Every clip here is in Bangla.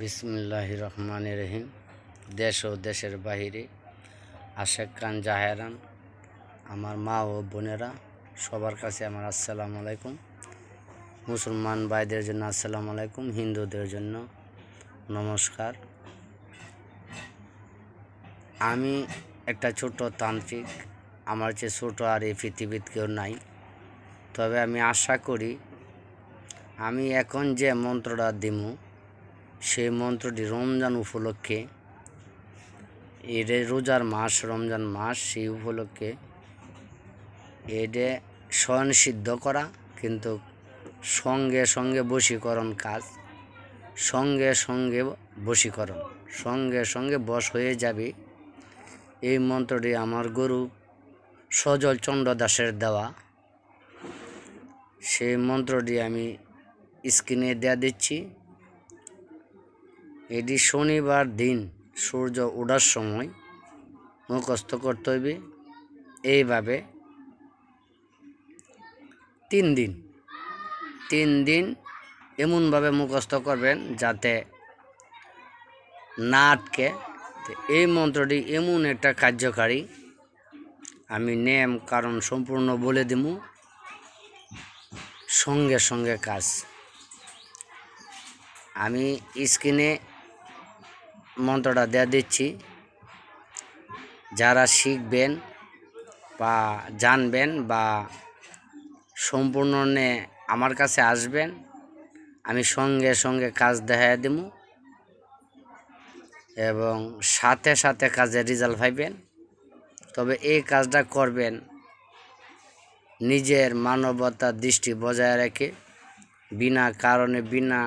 বিসমিল্লাহির রহমানির রহিম। দেশ ও দেশের বাহিরে আশেক খান জাহেরান, আমার মা ও বোনেরা, সবার কাছে আমার আসসালামু আলাইকুম। মুসলমান ভাইদের জন্য আসসালামু আলাইকুম, হিন্দুদের জন্য নমস্কার। আমি একটা ছোট তান্ত্রিক, আমার চেয়ে ছোটো আর এই পৃথিবীতে কেউ নাই। তবে আমি আশা করি আমি এখন যে মন্ত্রটা দিমু সেই মন্ত্রটি রমজান উপলক্ষে, এর রোজার মাস রমজান মাস, সেই উপলক্ষে এডে স্বয়ং সিদ্ধ করা, কিন্তু সঙ্গে সঙ্গে বশীকরণ কাজ, সঙ্গে সঙ্গে বশীকরণ, সঙ্গে সঙ্গে বশ হয়ে যাবে। এই মন্ত্রটি আমার গুরু সজল চন্দ্র দাসের দেওয়া। সেই মন্ত্রটি আমি স্ক্রিনে দেয়া দিচ্ছি। এটি শনিবার দিন সূর্য ওঠার সময় মুখস্থ করতে হইবে। এইভাবে 3 দিন এমনভাবে মুখস্থ করবেন যাতে না আটকে। এই মন্ত্রটি এমন একটা কার্যকারী, আমি নেম কারণ সম্পূর্ণ বলে দিব, সঙ্গে সঙ্গে কাজ। আমি স্ক্রিনে মন্ত্রটা দেয়া দিচ্ছি। যারা শিখবেন বা জানবেন বা সম্পূর্ণ আমার কাছে আসবেন, আমি সঙ্গে সঙ্গে কাজ দেখাইয়া দেব এবং সাথে সাথে কাজের রেজাল্ট পাইবেন। তবে এই কাজটা করবেন নিজের মানবতার দৃষ্টি বজায় রেখে, বিনা কারণে বিনা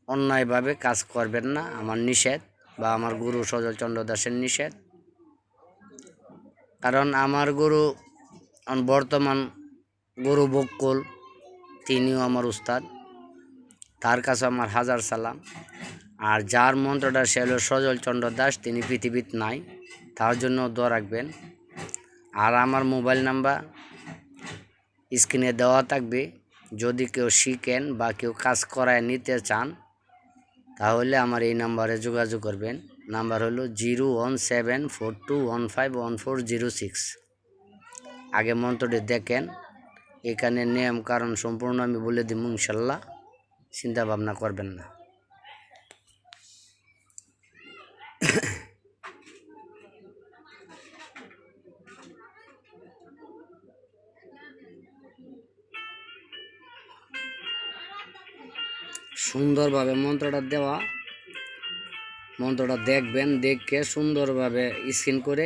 অন্যায়ভাবে কাজ করবেন না, আমার নিষেধ, বা আমার গুরু সজল চন্দ্র দাসের নিষেধ। কারণ আমার গুরু বর্তমান গুরু বকুল, তিনিও আমার উস্তাদ, তার কাছে আমার হাজার সালাম। আর যার মন্ত্রটা সে হলো সজল চন্দ্র দাস, তিনি পৃথিবীতে নাই, তার জন্য দোয়া রাখবেন। আর আমার মোবাইল নাম্বার স্ক্রিনে দেওয়া থাকবে। যদি কেউ শিখেন বা কেউ কাজ করায় নিতে চান তাহলে আমার এই নাম্বারে যোগাযোগ করবেন। নাম্বার হলো 01742151406। আগে মন্ত্রটি দেখেন, এখানে নিয়ম কারণ সম্পূর্ণ আমি বলে দিব, ইনশাল্লাহ, চিন্তা ভাবনা করবেন না। সুন্দরভাবে মন্ত্রটা দেওয়া, মন্ত্রটা দেখবেন, দেখে সুন্দরভাবে স্ক্রিন করে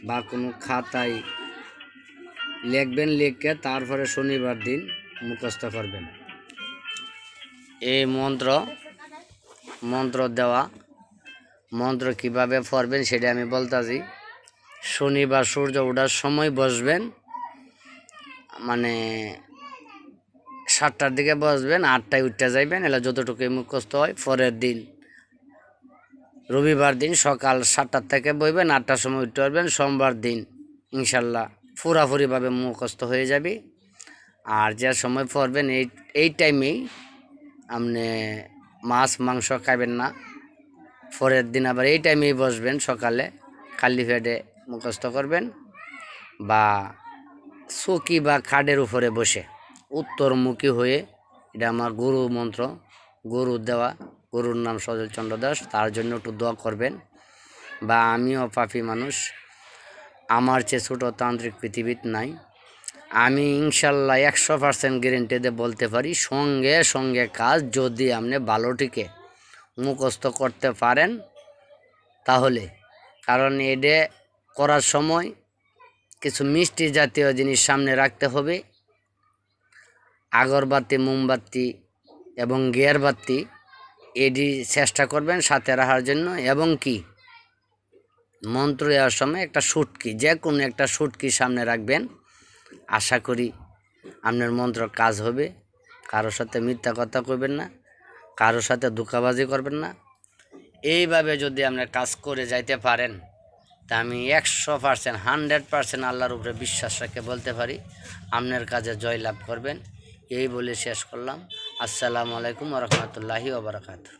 বা কোনো খাতায় লিখবেন, লিখে তারপরে শনিবার দিন মুখস্থ করবেন। এই মন্ত্র দেওয়া মন্ত্র কিভাবে পড়বেন সেটা আমি বলতেছি। শনিবার সূর্য ওঠার সময় বসবেন, মানে 7টার দিকে বসবেন, 8টায় উঠতে যাইবেন, এলা যতটুকু মুখস্থ হয়। পরের দিন রবিবার দিন সকাল 7টার থেকে বইবেন, 8টার সময় উঠতে পারবেন। সোমবার দিন ইনশাল্লাহ পুরাপুরিভাবে মুখস্থ হয়ে যাবে। আর যে সময় পড়বেন এই টাইমেই আপনি মাছ মাংস খাবেন না। পরের দিন আবার এই টাইমেই বসবেন, সকালে খালি পেটে মুখস্থ করবেন, বা চৌকি বা খাটের উপরে বসে উত্তরমুখী হয়ে। এটা আমার গুরু মন্ত্র, গুরু দেওয়া, গুরুর নাম সজল চন্দ্র দাস, তার জন্য একটু দোয়া করবেন। বা আমিও পাপী মানুষ, আমার চেয়ে ছোটো তান্ত্রিক পৃথিবীতে নাই। আমি ইনশাল্লাহ 100% গ্যারেন্টি দিয়ে বলতে পারি, সঙ্গে সঙ্গে কাজ, যদি আপনি ভালোটিকে মুখস্থ করতে পারেন তাহলে। কারণ এটা করার সময় কিছু মিষ্টি জাতীয় জিনিস সামনে রাখতে হবে, আগরবাতি, মোমবাতি এবং গিয়ারবাতি, এটি চেষ্টা করবেন সাথে রাখার জন্য। এবং কি মন্ত্র দেওয়ার সময় একটা সুটকি, যে কোনো একটা সুটকি সামনে রাখবেন। আশা করি আপনার মন্ত্র কাজ হবে। কারোর সাথে মিথ্যা কথা কইবেন না, কারোর সাথে ধোঁকাবাজি করবেন না। এইভাবে যদি আপনার কাজ করে যাইতে পারেন তা আমি 100%, 100% আল্লাহর উপরে বিশ্বাস রেখে বলতে পারি আপনার কাজে জয়লাভ করবেন। এই বলে শেষ করলাম। আসসালামু আলাইকুম ওয়া রাহমাতুল্লাহি ওয়া বারাকাতুহু।